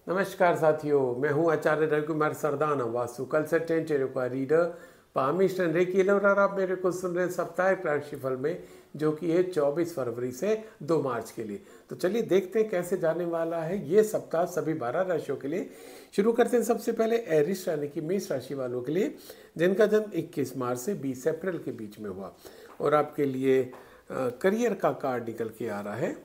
नमस्कार साथियों, मैं हूं आचार्य रवि कुमार सरदाना, वास्तु कंसल्टेंट का रीडर पामिस्टन रेकी और आप मेरे को सुन रहे हैं साप्ताहिक राशिफल में, जो कि है 24 फरवरी से 2 मार्च के लिए। तो चलिए देखते हैं कैसे जाने वाला है ये सप्ताह सभी 12 राशियों के लिए। शुरू करते हैं सबसे पहले एरिस यानी कि मेष राशि वालों के लिए, जिनका जन्म 21 मार्च से 20 अप्रैल के बीच में हुआ। और आपके लिए करियर का कार्ड निकल के आ रहा है।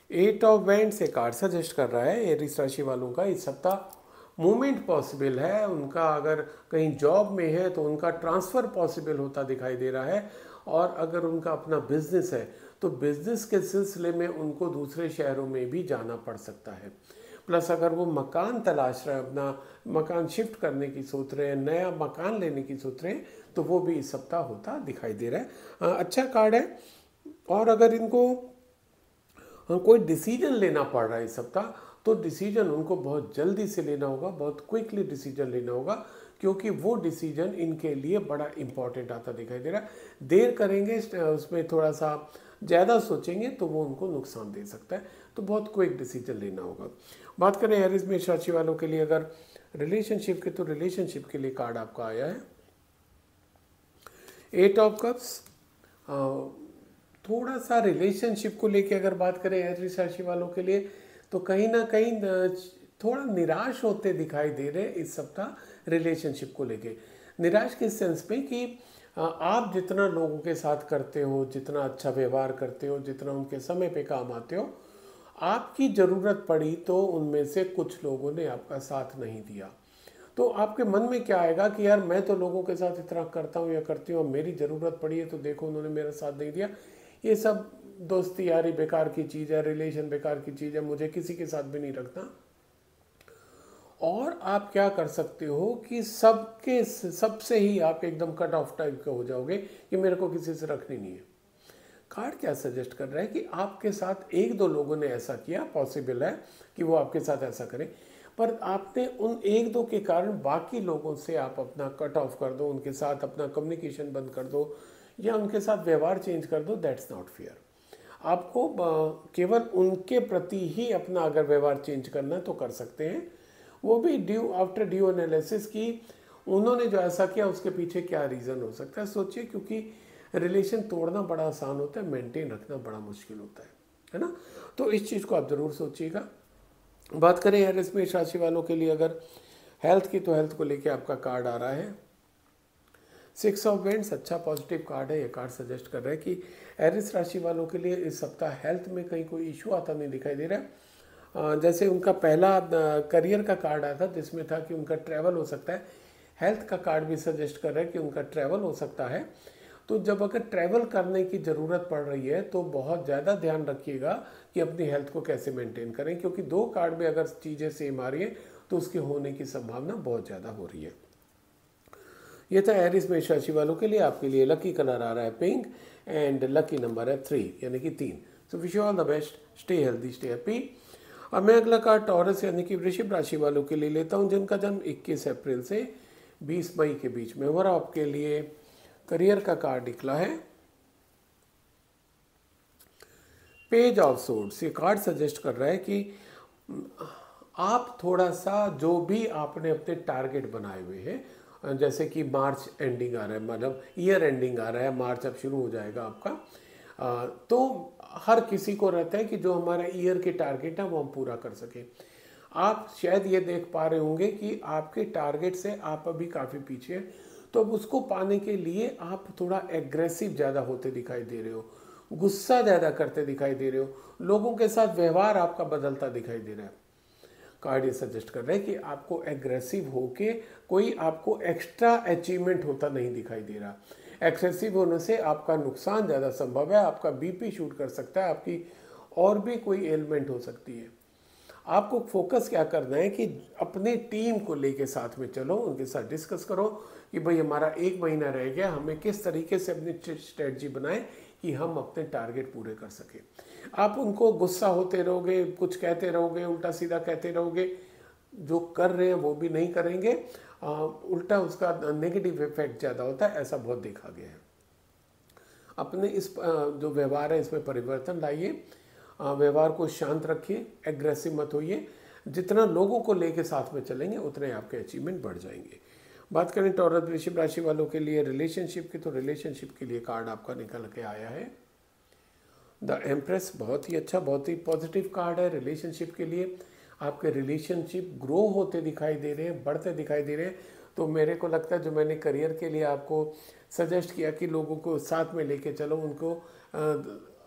8 ऑफ वैंड से कार्ड सजेस्ट कर रहा है एरिस राशि वालों का इस सप्ताह मूवमेंट पॉसिबल है। उनका अगर कहीं जॉब में है तो उनका ट्रांसफ़र पॉसिबल होता दिखाई दे रहा है। और अगर उनका अपना बिजनेस है तो बिजनेस के सिलसिले में उनको दूसरे शहरों में भी जाना पड़ सकता है। प्लस अगर वो मकान तलाश रहे हैं, अपना मकान शिफ्ट करने की सोच रहे हैं, नया मकान लेने की सोच रहे हैं, तो वो भी इस सप्ताह होता दिखाई दे रहा है। अच्छा कार्ड है। और अगर इनको कोई डिसीजन लेना पड़ रहा है इस सप्ताह, तो डिसीजन उनको बहुत जल्दी से लेना होगा, बहुत क्विकली डिसीजन लेना होगा, क्योंकि वो डिसीजन इनके लिए बड़ा इंपॉर्टेंट आता दिखाई दे रहा है। देर करेंगे, उसमें थोड़ा सा ज़्यादा सोचेंगे तो वो उनको नुकसान दे सकता है, तो बहुत क्विक डिसीजन लेना होगा। बात करें एरिस मेष राशि वालों के लिए अगर रिलेशनशिप के, तो रिलेशनशिप के लिए कार्ड आपका आया है 8 ऑफ कप्स। थोड़ा सा रिलेशनशिप को लेके अगर बात करें एरिस राशि वालों के लिए, तो कहीं ना कहीं थोड़ा निराश होते दिखाई दे रहे इस सप्ताह रिलेशनशिप को लेके। निराश किस सेंस में कि आप जितना लोगों के साथ करते हो, जितना अच्छा व्यवहार करते हो, जितना उनके समय पे काम आते हो, आपकी ज़रूरत पड़ी तो उनमें से कुछ लोगों ने आपका साथ नहीं दिया। तो आपके मन में क्या आएगा कि यार मैं तो लोगों के साथ इतना करता हूँ या करती हूँ, मेरी ज़रूरत पड़ी है तो देखो उन्होंने मेरा साथ नहीं दिया। ये सब दोस्ती यारी बेकार की चीज़ है, रिलेशन बेकार की चीज़ है, मुझे किसी के साथ भी नहीं रखना। और आप क्या कर सकते हो कि सबसे ही आप एकदम कट ऑफ टाइप के हो जाओगे कि मेरे को किसी से रखनी नहीं है। कार्ड क्या सजेस्ट कर रहा है कि आपके साथ एक दो लोगों ने ऐसा किया, पॉसिबल है कि वो आपके साथ ऐसा करें, पर आपने उन एक दो के कारण बाकी लोगों से आप अपना कट ऑफ कर दो, उनके साथ अपना कम्युनिकेशन बंद कर दो या उनके साथ व्यवहार चेंज कर दो। That's not fair. आपको केवल उनके प्रति ही अपना अगर व्यवहार चेंज करना है तो कर सकते हैं, वो भी आफ्टर ड्यू एनालिसिस की उन्होंने जो ऐसा किया उसके पीछे क्या रीज़न हो सकता है सोचिए, क्योंकि रिलेशन तोड़ना बड़ा आसान होता है, मेंटेन रखना बड़ा मुश्किल होता है ना। तो इस चीज़ को आप ज़रूर सोचिएगा। बात करें एरिस मेष राशि वालों के लिए अगर हेल्थ की, तो हेल्थ को लेके आपका कार्ड आ रहा है 6 ऑफ वेंड्स। अच्छा पॉजिटिव कार्ड है। ये कार्ड सजेस्ट कर रहा है कि एरिस राशि वालों के लिए इस सप्ताह हेल्थ में कहीं कोई इशू आता नहीं दिखाई दे रहा है। जैसे उनका पहला करियर का कार्ड आया था जिसमें था कि उनका ट्रैवल हो सकता है, हेल्थ का कार्ड भी सजेस्ट कर रहा है कि उनका ट्रैवल हो सकता है। तो जब अगर ट्रैवल करने की ज़रूरत पड़ रही है तो बहुत ज़्यादा ध्यान रखिएगा कि अपनी हेल्थ को कैसे मेंटेन करें, क्योंकि दो कार्ड में अगर चीज़ें सेम आ रही हैं तो उसके होने की संभावना बहुत ज़्यादा हो रही है। ये था एरिस मेष राशि वालों के लिए। आपके लिए लकी कलर आ रहा है पिंक एंड लकी नंबर है 3 यानी कि 3। So wish you all the best, stay healthy, stay happy. अब मैं अगला कार्ड टॉरस यानी कि वृषभ राशि वालों के लिए लेता हूँ, जिनका जन्म 21 अप्रैल से 20 मई के बीच में हुआ। आपके लिए करियर का कार्ड निकला है पेज ऑफ सोर्ड्स। ये कार्ड सजेस्ट कर रहा है कि आप थोड़ा सा जो भी आपने अपने टारगेट बनाए हुए हैं, जैसे कि मार्च एंडिंग आ रहा है, मतलब ईयर एंडिंग आ रहा है, मार्च अब शुरू हो जाएगा आपका, तो हर किसी को रहता है कि जो हमारा ईयर के टारगेट है वो हम पूरा कर सकें। आप शायद ये देख पा रहे होंगे कि आपके टारगेट से आप अभी काफ़ी पीछे हैं, तो अब उसको पाने के लिए आप थोड़ा एग्रेसिव ज़्यादा होते दिखाई दे रहे हो, गुस्सा ज़्यादा करते दिखाई दे रहे हो, लोगों के साथ व्यवहार आपका बदलता दिखाई दे रहा है। कार्ड ये सजेस्ट कर रहा है कि आपको एग्रेसिव होके कोई आपको एक्स्ट्रा अचीवमेंट होता नहीं दिखाई दे रहा। एक्सेसिव होने से आपका नुकसान ज़्यादा संभव है, आपका बीपी शूट कर सकता है, आपकी और भी कोई एलिमेंट हो सकती है। आपको फोकस क्या करना है कि अपने टीम को लेके साथ में चलो, उनके साथ डिस्कस करो कि भाई हमारा 1 महीना रह गया, हमें किस तरीके से अपनी स्ट्रेटजी बनाएं कि हम अपने टारगेट पूरे कर सकें। आप उनको गुस्सा होते रहोगे, कुछ कहते रहोगे, उल्टा सीधा कहते रहोगे, जो कर रहे हैं वो भी नहीं करेंगे, उल्टा उसका नेगेटिव इफेक्ट ज़्यादा होता है, ऐसा बहुत देखा गया है। अपने इस जो व्यवहार है इसमें परिवर्तन लाइए। व्यवहार को शांत रखिए, एग्रेसिव मत होइए। जितना लोगों को लेके साथ में चलेंगे उतने आपके अचीवमेंट बढ़ जाएंगे। बात करें टॉरस वृश्चिक राशि वालों के लिए रिलेशनशिप की, तो रिलेशनशिप के लिए कार्ड आपका निकल के आया है द एम्प्रेस। बहुत ही अच्छा, बहुत ही पॉजिटिव कार्ड है रिलेशनशिप के लिए। आपके रिलेशनशिप ग्रो होते दिखाई दे रहे हैं, बढ़ते दिखाई दे रहे हैं। तो मेरे को लगता है जो मैंने करियर के लिए आपको सजेस्ट किया कि लोगों को साथ में लेके चलो, उनको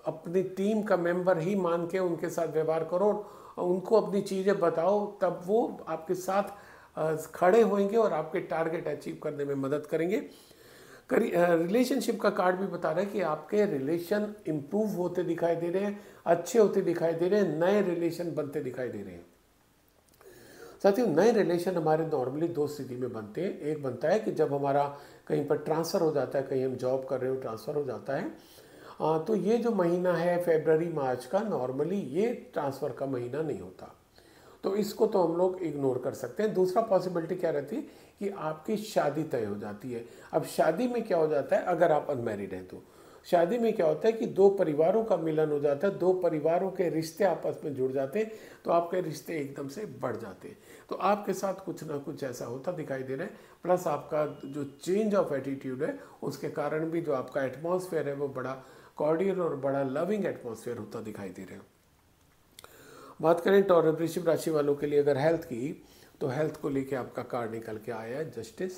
अपनी टीम का मेंबर ही मान के उनके साथ व्यवहार करो, उनको अपनी चीज़ें बताओ, तब वो आपके साथ खड़े होंगे और आपके टारगेट अचीव करने में मदद करेंगे। रिलेशनशिप का कार्ड भी बता रहा है कि आपके रिलेशन इम्प्रूव होते दिखाई दे रहे हैं, अच्छे होते दिखाई दे रहे हैं, नए रिलेशन बनते दिखाई दे रहे हैं। साथियों, नए रिलेशन हमारे नॉर्मली दो स्थिति में बनते हैं। एक बनता है कि जब हमारा कहीं पर ट्रांसफ़र हो जाता है, कहीं हम जॉब कर रहे हो, ट्रांसफ़र हो जाता है, तो ये जो महीना है फरवरी मार्च का, नॉर्मली ये ट्रांसफ़र का महीना नहीं होता, तो इसको तो हम लोग इग्नोर कर सकते हैं। दूसरा पॉसिबिलिटी क्या रहती है कि आपकी शादी तय हो जाती है। अब शादी में क्या हो जाता है, अगर आप अनमैरिड हैं तो शादी में क्या होता है कि दो परिवारों का मिलन हो जाता है, दो परिवारों के रिश्ते आपस में जुड़ जाते हैं, तो आपके रिश्ते एकदम से बढ़ जाते हैं। तो आपके साथ कुछ ना कुछ ऐसा होता दिखाई दे रहा है। प्लस आपका जो चेंज ऑफ एटीट्यूड है उसके कारण भी जो आपका एटमॉस्फेयर है वो बड़ा कॉर्डियल और बड़ा लविंग एटमॉस्फेयर होता दिखाई दे रहा है। बात करें टॉरस वृश्चिक राशि वालों के लिए अगर हेल्थ की, तो हेल्थ को लेके आपका कार्ड निकल के आया है जस्टिस।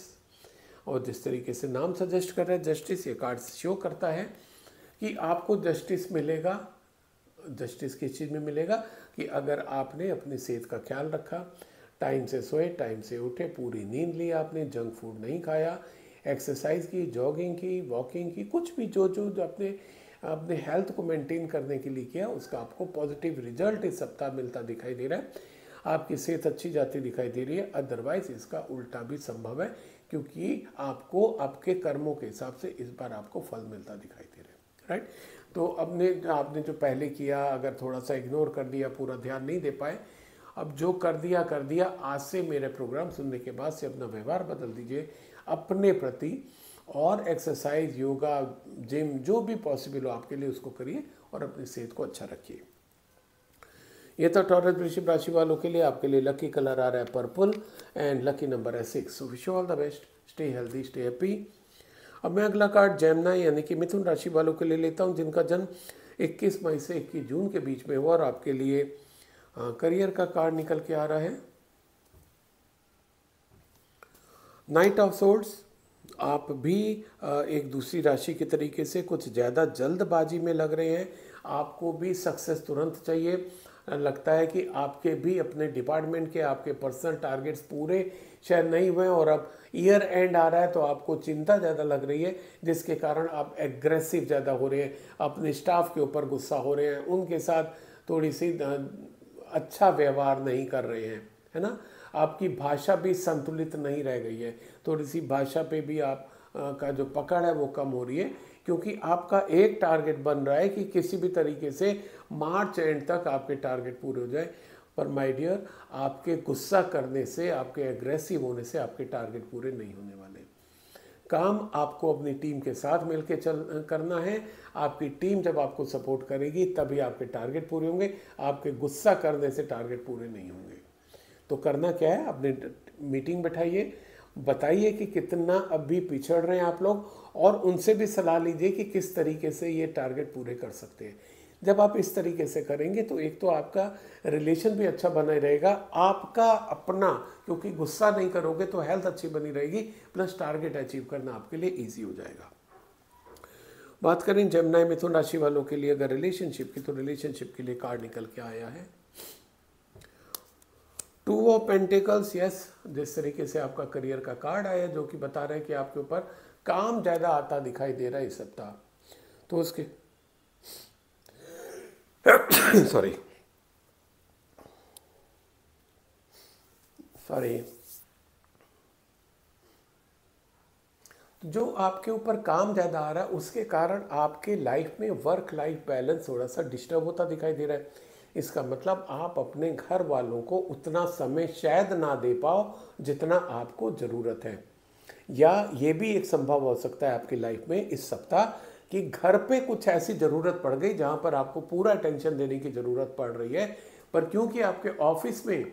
और जिस तरीके से नाम सजेस्ट कर रहा है जस्टिस, ये कार्ड शो करता है कि आपको जस्टिस मिलेगा। जस्टिस किस चीज़ में मिलेगा कि अगर आपने अपनी सेहत का ख्याल रखा, टाइम से सोए, टाइम से उठे, पूरी नींद ली, आपने जंक फूड नहीं खाया, एक्सरसाइज की, जॉगिंग की, वॉकिंग की, कुछ भी जो अपने हेल्थ को मेंटेन करने के लिए किया, उसका आपको पॉजिटिव रिजल्ट इस सप्ताह मिलता दिखाई दे रहा है। आपकी सेहत अच्छी जाती दिखाई दे रही है। अदरवाइज इसका उल्टा भी संभव है, क्योंकि आपको आपके कर्मों के हिसाब से इस बार आपको फल मिलता दिखाई दे रहा है, राइट। तो आपने जो पहले किया, अगर थोड़ा सा इग्नोर कर दिया, पूरा ध्यान नहीं दे पाए, अब जो कर दिया, आज से मेरे प्रोग्राम सुनने के बाद से अपना व्यवहार बदल दीजिए अपने प्रति, और एक्सरसाइज, योगा, जिम, जो भी पॉसिबल हो आपके लिए उसको करिए और अपनी सेहत को अच्छा रखिए। ये तो टॉरस वृश्चिक राशि वालों के लिए। आपके लिए लकी कलर आ रहा है पर्पल एंड लकी नंबर है 6। So wish you all the best, stay healthy, stay happy. अब मैं अगला कार्ड जेमिनी यानी कि मिथुन राशि वालों के लिए लेता हूँ, जिनका जन्म 21 मई से 21 जून के बीच में हुआ, और आपके लिए करियर का कार्ड निकल के आ रहा है नाइट ऑफ सोर्ड्स। आप भी एक दूसरी राशि के तरीके से कुछ ज़्यादा जल्दबाजी में लग रहे हैं, आपको भी सक्सेस तुरंत चाहिए। लगता है कि आपके भी अपने डिपार्टमेंट के, आपके पर्सनल टारगेट्स पूरे शायद नहीं हुए, और अब ईयर एंड आ रहा है तो आपको चिंता ज़्यादा लग रही है, जिसके कारण आप एग्रेसिव ज़्यादा हो रहे हैं, अपने स्टाफ के ऊपर गुस्सा हो रहे हैं, उनके साथ थोड़ी सी अच्छा व्यवहार नहीं कर रहे हैं, है ना। आपकी भाषा भी संतुलित नहीं रह गई है, थोड़ी सी भाषा पे भी आप का जो पकड़ है वो कम हो रही है, क्योंकि आपका एक टारगेट बन रहा है कि किसी भी तरीके से मार्च एंड तक आपके टारगेट पूरे हो जाए। पर माय डियर, आपके गुस्सा करने से, आपके एग्रेसिव होने से आपके टारगेट पूरे नहीं होने वाले। काम आपको अपनी टीम के साथ मिलकर करना है। आपकी टीम जब आपको सपोर्ट करेगी तभी आपके टारगेट पूरे होंगे, आपके गुस्सा करने से टारगेट पूरे नहीं होंगे। तो करना क्या है, अपने मीटिंग बैठाइए, बताइए कि कितना अभी पिछड़ रहे हैं आप लोग, और उनसे भी सलाह लीजिए कि किस तरीके से ये टारगेट पूरे कर सकते हैं। जब आप इस तरीके से करेंगे तो एक तो आपका रिलेशन भी अच्छा बना रहेगा, आपका अपना, क्योंकि गुस्सा नहीं करोगे तो हेल्थ अच्छी बनी रहेगी, प्लस टारगेट अचीव करना आपके लिए ईजी हो जाएगा। बात करें जेमिनी मिथुन राशि वालों के लिए अगर रिलेशनशिप की, तो रिलेशनशिप के लिए कार्ड निकल के आया है 2 ऑफ पेंटिकल्स। यस, जिस तरीके से आपका करियर का कार्ड आया जो कि बता रहे हैं कि आपके ऊपर काम ज़्यादा आता दिखाई दे रहा है इस सप्ताह, तो उसके सॉरी जो आपके ऊपर काम ज़्यादा आ रहा है उसके कारण आपके लाइफ में वर्क लाइफ बैलेंस थोड़ा सा डिस्टर्ब होता दिखाई दे रहा है। इसका मतलब आप अपने घर वालों को उतना समय शायद ना दे पाओ जितना आपको ज़रूरत है, या ये भी एक संभव हो सकता है आपकी लाइफ में इस सप्ताह कि घर पे कुछ ऐसी ज़रूरत पड़ गई जहाँ पर आपको पूरा अटेंशन देने की ज़रूरत पड़ रही है, पर क्योंकि आपके ऑफिस में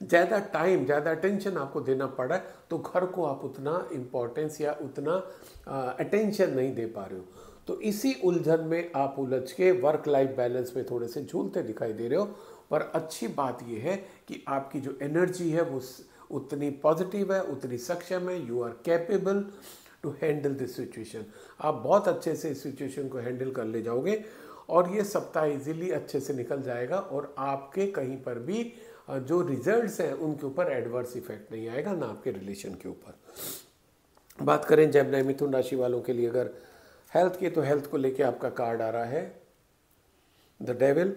ज़्यादा टाइम, ज़्यादा अटेंशन आपको देना पड़ा है, तो घर को आप उतना इम्पोर्टेंस या उतना अटेंशन नहीं दे पा रहे हो। तो इसी उलझन में आप उलझ के वर्क लाइफ बैलेंस में थोड़े से झूलते दिखाई दे रहे हो। पर अच्छी बात यह है कि आपकी जो एनर्जी है वो उतनी पॉजिटिव है, उतनी सक्षम है। You are capable to handle this situation. आप बहुत अच्छे से इस सिचुएशन को हैंडल कर ले जाओगे और ये सप्ताह इजीली अच्छे से निकल जाएगा और आपके कहीं पर भी जो रिजल्ट्स हैं उनके ऊपर एडवर्स इफेक्ट नहीं आएगा, ना आपके रिलेशन के ऊपर। बात करें जेमिनी मिथुन राशि वालों के लिए अगर हेल्थ की, तो हेल्थ को लेके आपका कार्ड आ रहा है द डेविल।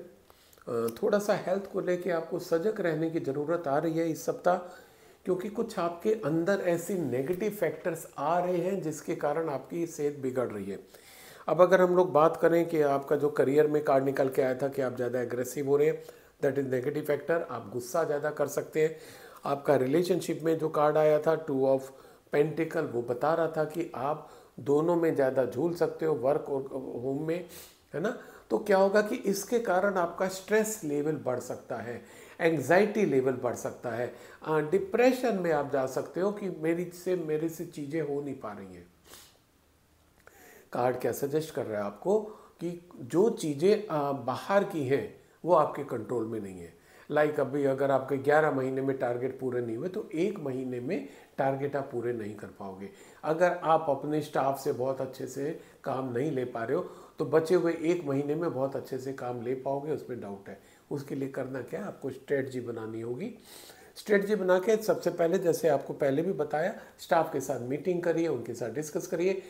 थोड़ा सा हेल्थ को लेके आपको सजग रहने की ज़रूरत आ रही है इस सप्ताह, क्योंकि कुछ आपके अंदर ऐसी नेगेटिव फैक्टर्स आ रहे हैं जिसके कारण आपकी सेहत बिगड़ रही है। अब अगर हम लोग बात करें कि आपका जो करियर में कार्ड निकल के आया था कि आप ज़्यादा एग्रेसिव हो रहे हैं, दैट इज़ नेगेटिव फैक्टर। आप गुस्सा ज़्यादा कर सकते हैं। आपका रिलेशनशिप में जो कार्ड आया था 2 ऑफ पेंटिकल, वो बता रहा था कि आप दोनों में ज़्यादा झूल सकते हो, वर्क और होम में, है ना। तो क्या होगा कि इसके कारण आपका स्ट्रेस लेवल बढ़ सकता है, एंग्जाइटी लेवल बढ़ सकता है, डिप्रेशन में आप जा सकते हो कि मेरे से चीज़ें हो नहीं पा रही हैं। कार्ड क्या सजेस्ट कर रहा है आपको कि जो चीज़ें बाहर की हैं वो आपके कंट्रोल में नहीं है। लाइक अभी अगर आपके 11 महीने में टारगेट पूरे नहीं हुए तो 1 महीने में टारगेट आप पूरे नहीं कर पाओगे। अगर आप अपने स्टाफ से बहुत अच्छे से काम नहीं ले पा रहे हो तो बचे हुए 1 महीने में बहुत अच्छे से काम ले पाओगे, उसमें डाउट है। उसके लिए करना क्या है, आपको स्ट्रेटजी बनानी होगी। स्ट्रेटजी बना के सबसे पहले, जैसे आपको पहले भी बताया, स्टाफ के साथ मीटिंग करिए, उनके साथ डिस्कस करिए,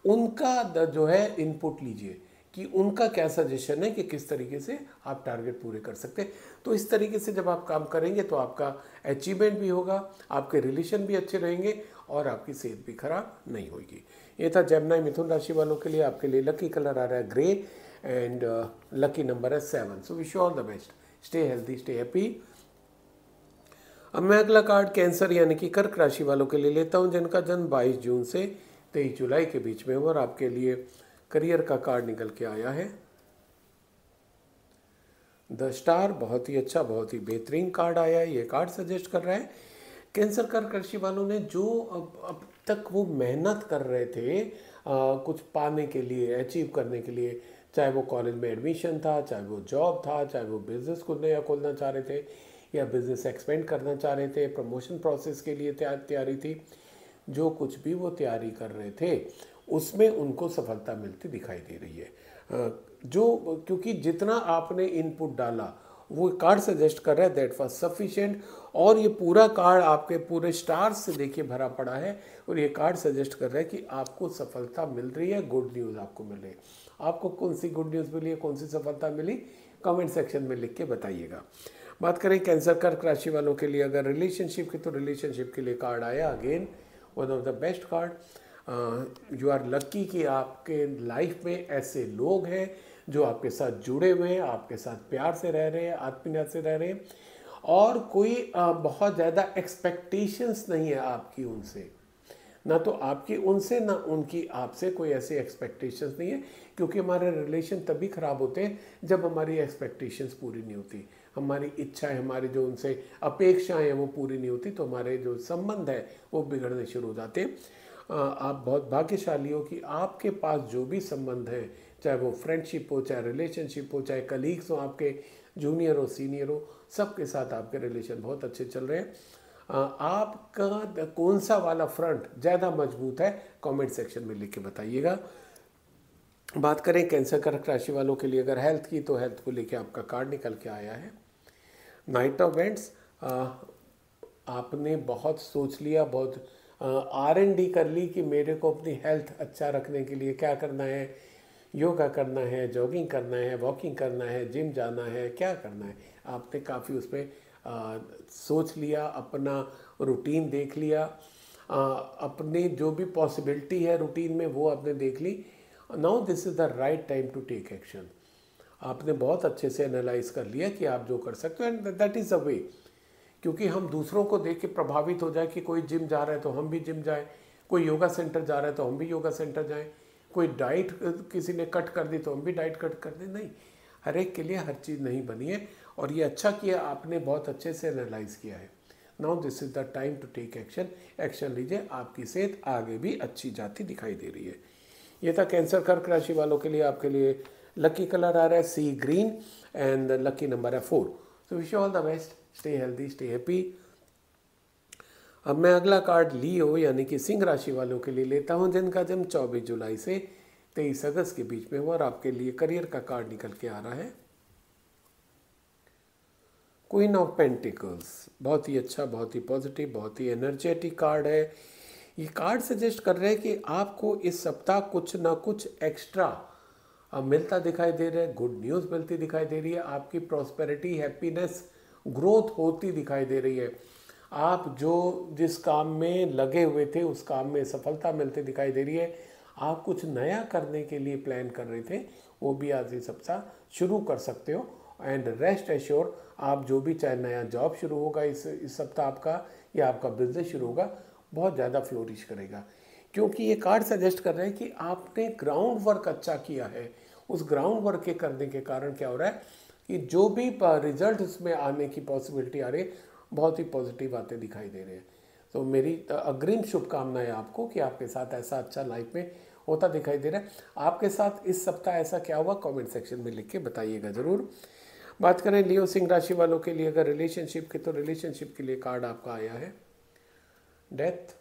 उनका जो है इनपुट लीजिए कि उनका क्या सजेशन है कि किस तरीके से आप टारगेट पूरे कर सकते हैं। तो इस तरीके से जब आप काम करेंगे तो आपका अचीवमेंट भी होगा, आपके रिलेशन भी अच्छे रहेंगे और आपकी सेहत भी खराब नहीं होगी। ये था जेमिनी मिथुन राशि वालों के लिए। आपके लिए लकी कलर आ रहा है ग्रे एंड लकी नंबर है 7। So wish you all the best. Stay healthy, stay happy. अब मैं अगला कार्ड कैंसर यानी कि कर्क राशि वालों के लिए लेता हूं, जिनका जन्म 22 जून से 23 जुलाई के बीच में हुआ और आपके लिए करियर का कार्ड निकल के आया है द स्टार। बहुत ही अच्छा, बहुत ही बेहतरीन कार्ड आया है। ये कार्ड सजेस्ट कर रहा है कैंसर कर्क राशि वालों ने जो अब तक वो मेहनत कर रहे थे कुछ पाने के लिए, अचीव करने के लिए, चाहे वो कॉलेज में एडमिशन था, चाहे वो जॉब था, चाहे वो बिजनेस खोलना चाह रहे थे या बिजनेस एक्सपेंड करना चाह रहे थे, प्रमोशन प्रोसेस के लिए तैयारी थी, जो कुछ भी वो तैयारी कर रहे थे उसमें उनको सफलता मिलती दिखाई दे रही है। जो क्योंकि जितना आपने इनपुट डाला वो कार्ड सजेस्ट कर रहा है दैट वाज सफिशिएंट। और ये पूरा कार्ड आपके पूरे स्टार्स से देखिए भरा पड़ा है और ये कार्ड सजेस्ट कर रहा है कि आपको सफलता मिल रही है, गुड न्यूज़ आपको मिल रही है। आपको कौन सी गुड न्यूज़ मिली है, कौन सी सफलता मिली, कमेंट सेक्शन में लिख के बताइएगा। बात करें कैंसर कर्क राशि वालों के लिए अगर रिलेशनशिप की, तो रिलेशनशिप के लिए कार्ड आया again one of the best card. You are lucky कि आपके लाइफ में ऐसे लोग हैं जो आपके साथ जुड़े हुए हैं, आपके साथ प्यार से रह रहे हैं, आत्मीयता से रह रहे हैं और कोई बहुत ज़्यादा एक्सपेक्टेशंस नहीं है आपकी उनसे, ना तो आपकी उनसे ना उनकी आपसे कोई ऐसी एक्सपेक्टेशंस नहीं है। क्योंकि हमारे रिलेशन तभी ख़राब होते हैं जब हमारी एक्सपेक्टेशंस पूरी नहीं होती, हमारी इच्छाएं, हमारी जो उनसे अपेक्षाएं हैं वो पूरी नहीं होती, तो हमारे जो संबंध है वो बिगड़ने शुरू हो जाते हैं। आप बहुत भाग्यशाली हो कि आपके पास जो भी संबंध है, चाहे वो फ्रेंडशिप हो, चाहे रिलेशनशिप हो, चाहे कलीग्स हो, आपके जूनियर हो, सीनियर हो, सबके साथ आपके रिलेशन बहुत अच्छे चल रहे हैं। आपका कौन सा वाला फ्रंट ज़्यादा मजबूत है, कमेंट सेक्शन में लिख के बताइएगा। बात करें कैंसर कर्क राशि वालों के लिए अगर हेल्थ की, तो हेल्थ को लेके आपका कार्ड निकल के आया है नाइट ऑफ वेंट्स। आपने बहुत सोच लिया, बहुत R&D कर ली कि मेरे को अपनी हेल्थ अच्छा रखने के लिए क्या करना है, योगा करना है, जॉगिंग करना है, वॉकिंग करना है, जिम जाना है, क्या करना है। आपने काफ़ी उस पर सोच लिया, अपना रूटीन देख लिया, अपनी जो भी पॉसिबिलिटी है रूटीन में वो आपने देख ली। Now this is the right time to take action. आपने बहुत अच्छे से एनालाइज कर लिया कि आप जो कर सकते हो and that is the way. क्योंकि हम दूसरों को देख के प्रभावित हो जाए कि कोई जिम जा रहा है तो हम भी जिम जाएं, कोई योगा सेंटर जा रहा है तो हम भी योगा सेंटर जाएं, कोई डाइट किसी ने कट कर दी तो हम भी डाइट कट कर दें, नहीं, हर एक के लिए हर चीज़ नहीं बनी है। और ये अच्छा किया आपने, बहुत अच्छे से एनालाइज किया है। Now this is the time to take action. Action लीजिए, आपकी सेहत आगे भी अच्छी जाती दिखाई दे रही है। ये था कैंसर कर्क राशि वालों के लिए। आपके लिए लकी कलर आ रहा है सी ग्रीन एंड लकी नंबर है 4। So wish you all the best, stay healthy, stay happy. अब मैं अगला कार्ड लियो यानी कि सिंह राशि वालों के लिए लेता हूं, जिनका जन्म 24 जुलाई से 23 अगस्त के बीच में हुआ। और आपके लिए करियर का कार्ड निकल के आ रहा है क्वीन ऑफ पेंटिकल्स। बहुत ही अच्छा, बहुत ही पॉजिटिव, बहुत ही एनर्जेटिक कार्ड है। ये कार्ड सजेस्ट कर रहे हैं कि आपको इस सप्ताह कुछ ना कुछ एक्स्ट्रा मिलता दिखाई दे रहा है, गुड न्यूज़ मिलती दिखाई दे रही है, आपकी प्रॉस्पेरिटी, हैप्पीनेस, ग्रोथ होती दिखाई दे रही है। आप जो जिस काम में लगे हुए थे उस काम में सफलता मिलती दिखाई दे रही है। आप कुछ नया करने के लिए प्लान कर रहे थे, वो भी आज इस सप्ताह शुरू कर सकते हो। एंड रेस्ट एश्योर, आप जो भी, चाहे नया जॉब शुरू होगा इस सप्ताह आपका, या आपका बिजनेस शुरू होगा, बहुत ज़्यादा फ्लोरिश करेगा। क्योंकि ये कार्ड सजेस्ट कर रहे हैं कि आपने ग्राउंड वर्क अच्छा किया है। उस ग्राउंड वर्क के करने के कारण क्या हो रहा है कि जो भी रिजल्ट उसमें आने की पॉसिबिलिटी आ रही है, बहुत ही पॉजिटिव बातें दिखाई दे रहे हैं। तो मेरी अग्रिम शुभकामनाएं आपको कि आपके साथ ऐसा अच्छा लाइफ में होता दिखाई दे रहा है। आपके साथ इस सप्ताह ऐसा क्या हुआ, कमेंट सेक्शन में लिख के बताइएगा ज़रूर। बात करें लियो सिंह राशि वालों के लिए अगर रिलेशनशिप की, तो रिलेशनशिप के लिए कार्ड आपका आया है डेथ।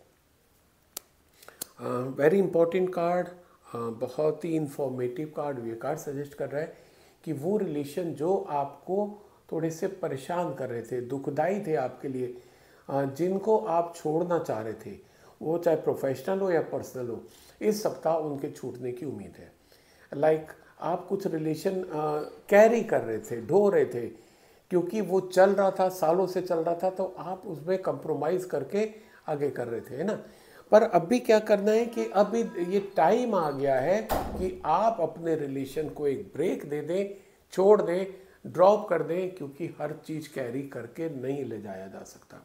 वेरी इंपॉर्टेंट कार्ड, बहुत ही इंफॉर्मेटिव कार्ड। ये कार्ड सजेस्ट कर रहा है कि वो रिलेशन जो आपको थोड़े से परेशान कर रहे थे, दुखदाई थे आपके लिए, जिनको आप छोड़ना चाह रहे थे, वो चाहे प्रोफेशनल हो या पर्सनल हो, इस सप्ताह उनके छूटने की उम्मीद है। लाइक आप कुछ रिलेशन कैरी कर रहे थे, ढो रहे थे, क्योंकि वो चल रहा था, सालों से चल रहा था, तो आप उसमें कंप्रोमाइज़ करके आगे कर रहे थे, है ना। पर अभी क्या करना है कि अभी ये टाइम आ गया है कि आप अपने रिलेशन को एक ब्रेक दे दें, छोड़ दें, ड्रॉप कर दें, क्योंकि हर चीज़ कैरी करके नहीं ले जाया जा सकता,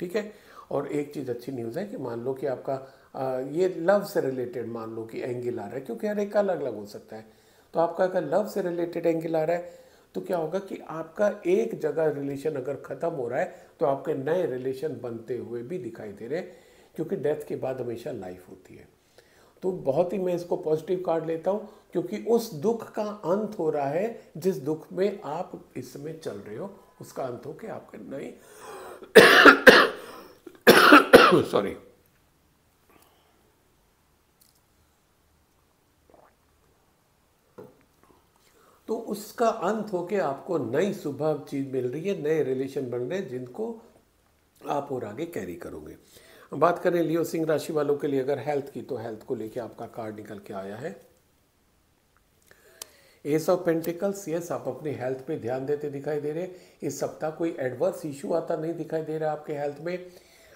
ठीक है। और एक चीज़ अच्छी न्यूज़ है कि मान लो कि आपका ये लव से रिलेटेड मान लो कि एंगल आ रहा है, क्योंकि हर एक का अलग अलग हो सकता है। तो आपका अगर लव से रिलेटेड एंगल आ रहा है तो क्या होगा कि आपका एक जगह रिलेशन अगर ख़त्म हो रहा है तो आपके नए रिलेशन बनते हुए भी दिखाई दे रहे हैं, क्योंकि डेथ के बाद हमेशा लाइफ होती है। तो बहुत ही मैं इसको पॉजिटिव कार्ड लेता हूँ, क्योंकि उस दुख का अंत हो रहा है जिस दुख में आप इस समय चल रहे हो, उसका अंत हो के आपके नए सॉरी तो उसका अंत होके आपको नई सुबह चीज़ मिल रही है, नए रिलेशन बन रहे हैं जिनको आप और आगे कैरी करोगे। बात करें लियो सिंह राशि वालों के लिए अगर हेल्थ की, तो हेल्थ को लेके आपका कार्ड निकल के आया है एस ऑफ पेंटिकल्स। यस, आप अपनी हेल्थ पे ध्यान देते दिखाई दे रहे हैं। इस सप्ताह कोई एडवर्स इशू आता नहीं दिखाई दे रहा है आपके हेल्थ में।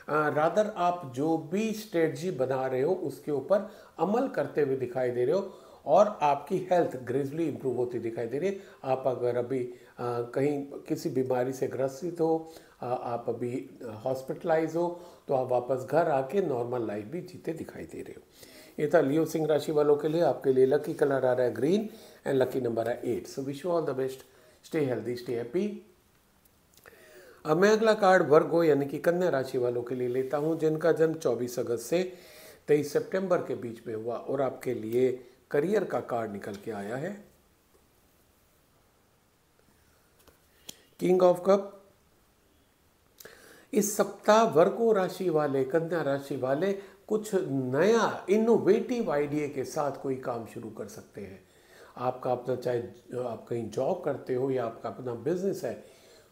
रादर आप जो भी स्ट्रेटजी बना रहे हो उसके ऊपर अमल करते हुए दिखाई दे रहे हो, और आपकी हेल्थ ग्रेजुअली इंप्रूव होती दिखाई दे रही है। आप अगर अभी कहीं किसी बीमारी से ग्रसित हो, आप अभी हॉस्पिटलाइज हो, तो आप वापस घर आके नॉर्मल लाइफ भी जीते दिखाई दे रहे हो। ये था लियो सिंह राशि वालों के लिए। आपके लिए लकी कलर आ रहा है ग्रीन एंड लकी नंबर है 8। So wish you all the best, stay healthy, stay happy. अब मैं अगला कार्ड वर्गो यानी कि कन्या राशि वालों के लिए लेता हूं, जिनका जन्म 24 अगस्त से 23 सितंबर के बीच में हुआ। और आपके लिए करियर का कार्ड निकल के आया है किंग ऑफ कप। इस सप्ताह वर्गो राशि वाले, कन्या राशि वाले कुछ नया इनोवेटिव आइडिया के साथ कोई काम शुरू कर सकते हैं। आपका अपना, चाहे आप कहीं जॉब करते हो या आपका अपना बिजनेस है,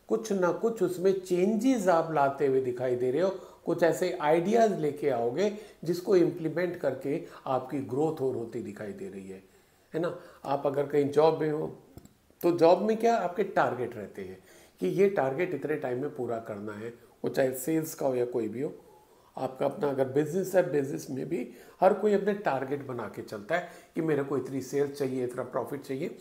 कुछ ना कुछ उसमें चेंजेस आप लाते हुए दिखाई दे रहे हो। कुछ ऐसे आइडियाज़ लेके आओगे जिसको इम्प्लीमेंट करके आपकी ग्रोथ और होती दिखाई दे रही है ना। आप अगर कहीं जॉब में हो तो जॉब में क्या आपके टारगेट रहते हैं कि ये टारगेट इतने टाइम में पूरा करना है, वो चाहे सेल्स का हो या कोई भी हो। आपका अपना अगर बिजनेस है, बिजनेस में भी हर कोई अपने टारगेट बना के चलता है कि मेरे को इतनी सेल्स चाहिए, इतना प्रॉफिट चाहिए।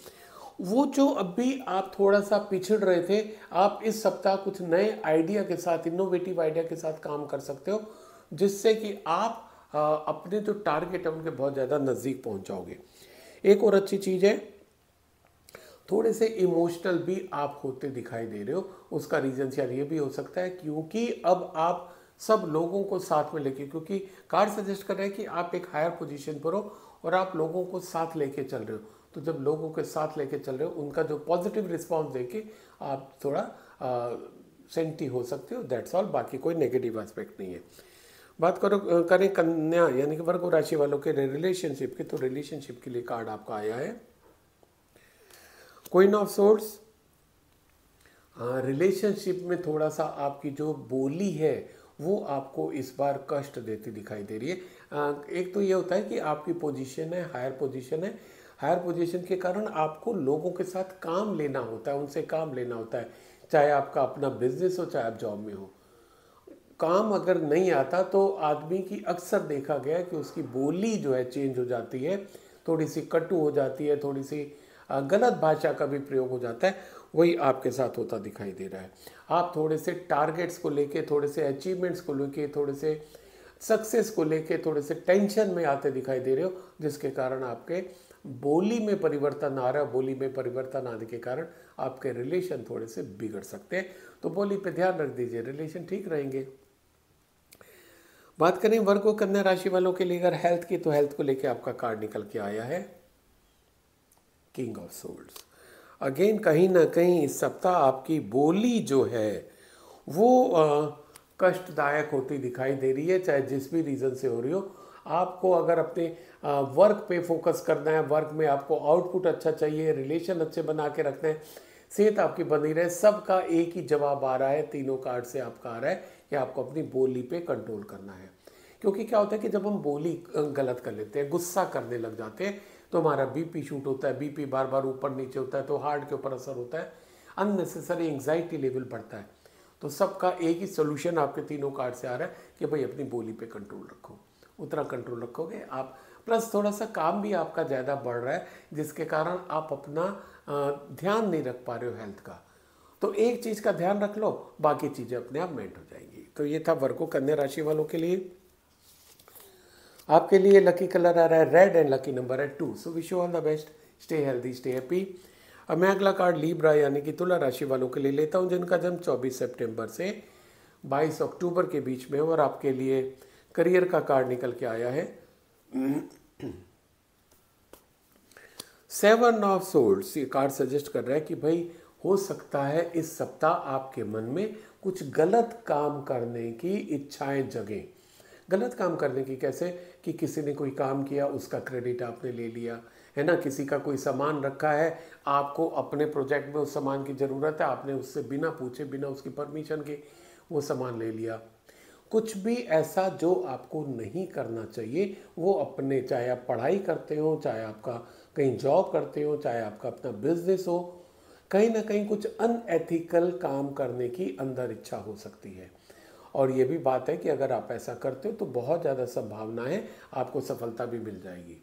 वो जो अभी आप थोड़ा सा पिछड़ रहे थे, आप इस सप्ताह कुछ नए आइडिया के साथ, इनोवेटिव आइडिया के साथ काम कर सकते हो, जिससे कि आप अपने जो टारगेट है उनके बहुत ज़्यादा नज़दीक पहुंच जाओगे। एक और अच्छी चीज़ है, थोड़े से इमोशनल भी आप होते दिखाई दे रहे हो। उसका रीज़न शायद ये भी हो सकता है क्योंकि अब आप सब लोगों को साथ में लेके, क्योंकि कार्ड सजेस्ट कर रहे हैं कि आप एक हायर पोजीशन पर हो और आप लोगों को साथ लेके चल रहे हो। तो जब लोगों के साथ लेके चल रहे हो, उनका जो पॉजिटिव रिस्पॉन्स देके आप थोड़ा सेंटी हो सकते हो, दैट्स ऑल। बाकी कोई नेगेटिव एस्पेक्ट नहीं है। बात करें कन्या यानी कि वर्ग राशि वालों के रिलेशनशिप की, तो रिलेशनशिप के लिए कार्ड आपका आया है क्वीन ऑफ सोर्ड्स। रिलेशनशिप में थोड़ा सा आपकी जो बोली है वो आपको इस बार कष्ट देती दिखाई दे रही है। एक तो ये होता है कि आपकी पोजीशन है, हायर पोजीशन है, हायर पोजीशन के कारण आपको लोगों के साथ काम लेना होता है, उनसे काम लेना होता है, चाहे आपका अपना बिजनेस हो चाहे आप जॉब में हो। काम अगर नहीं आता तो आदमी की अक्सर देखा गया है कि उसकी बोली जो है चेंज हो जाती है, थोड़ी सी कटु हो जाती है, थोड़ी सी गलत भाषा का भी प्रयोग हो जाता है। वही आपके साथ होता दिखाई दे रहा है। आप थोड़े से टारगेट्स को लेके, थोड़े से अचीवमेंट्स को लेके, थोड़े से सक्सेस को लेके थोड़े से टेंशन में आते दिखाई दे रहे हो, जिसके कारण आपके बोली में परिवर्तन आ रहा है। बोली में परिवर्तन आने के कारण आपके रिलेशन थोड़े से बिगड़ सकते हैं, तो बोली पे ध्यान रख दीजिए, रिलेशन ठीक रहेंगे। बात करें वर्ग को कन्या राशि वालों के लिए अगर हेल्थ की, तो हेल्थ को लेके आपका कार्ड निकल के आया है किंग ऑफ सोल्ड्स। अगेन कहीं ना कहीं इस सप्ताह आपकी बोली जो है वो कष्टदायक होती दिखाई दे रही है, चाहे जिस भी रीज़न से हो रही हो। आपको अगर अपने वर्क पे फोकस करना है, वर्क में आपको आउटपुट अच्छा चाहिए, रिलेशन अच्छे बना के रखना है, सेहत आपकी बनी रहे, सबका एक ही जवाब आ रहा है, तीनों कार्ड से आपका आ रहा है कि आपको अपनी बोली पे कंट्रोल करना है। क्योंकि क्या होता है कि जब हम बोली गलत कर लेते हैं, गुस्सा करने लग जाते हैं, तो हमारा बीपी शूट होता है, बीपी बार बार ऊपर नीचे होता है, तो हार्ट के ऊपर असर होता है, अननेसेसरी एंग्जाइटी लेवल बढ़ता है। तो सबका एक ही सोल्यूशन आपके तीनों कार्ड से आ रहा है कि भाई अपनी बोली पे कंट्रोल रखो। उतना कंट्रोल रखोगे आप, प्लस थोड़ा सा काम भी आपका ज़्यादा बढ़ रहा है, जिसके कारण आप अपना ध्यान नहीं रख पा रहे हो हेल्थ का। तो एक चीज़ का ध्यान रख लो, बाकी चीज़ें अपने आप मेंट हो जाएंगी। तो ये था वर्गो कन्या राशि वालों के लिए। आपके लिए लकी कलर आ रहा है रेड एंड लकी नंबर है 2। So wish you all the best, stay healthy, stay happy. अब मैं अगला कार्ड लीब्रा यानी कि तुला राशि वालों के लिए लेता हूं, जिनका जन्म 24 सितंबर से 22 अक्टूबर के बीच में, और आपके लिए करियर का कार्ड निकल के आया है 7 ऑफ सोर्ड्स। ये कार्ड सजेस्ट कर रहा है कि भाई हो सकता है इस सप्ताह आपके मन में कुछ गलत काम करने की इच्छाएं जगें। गलत काम करने की कैसे, कि किसी ने कोई काम किया, उसका क्रेडिट आपने ले लिया है ना, किसी का कोई सामान रखा है, आपको अपने प्रोजेक्ट में उस सामान की ज़रूरत है, आपने उससे बिना पूछे, बिना उसकी परमिशन के वो सामान ले लिया। कुछ भी ऐसा जो आपको नहीं करना चाहिए वो अपने, चाहे आप पढ़ाई करते हो, चाहे आपका कहीं जॉब करते हो, चाहे आपका अपना बिजनेस हो, कहीं ना कहीं कुछ अनएथिकल काम करने की अंदर इच्छा हो सकती है। और ये भी बात है कि अगर आप ऐसा करते हो तो बहुत ज़्यादा संभावना है आपको सफलता भी मिल जाएगी।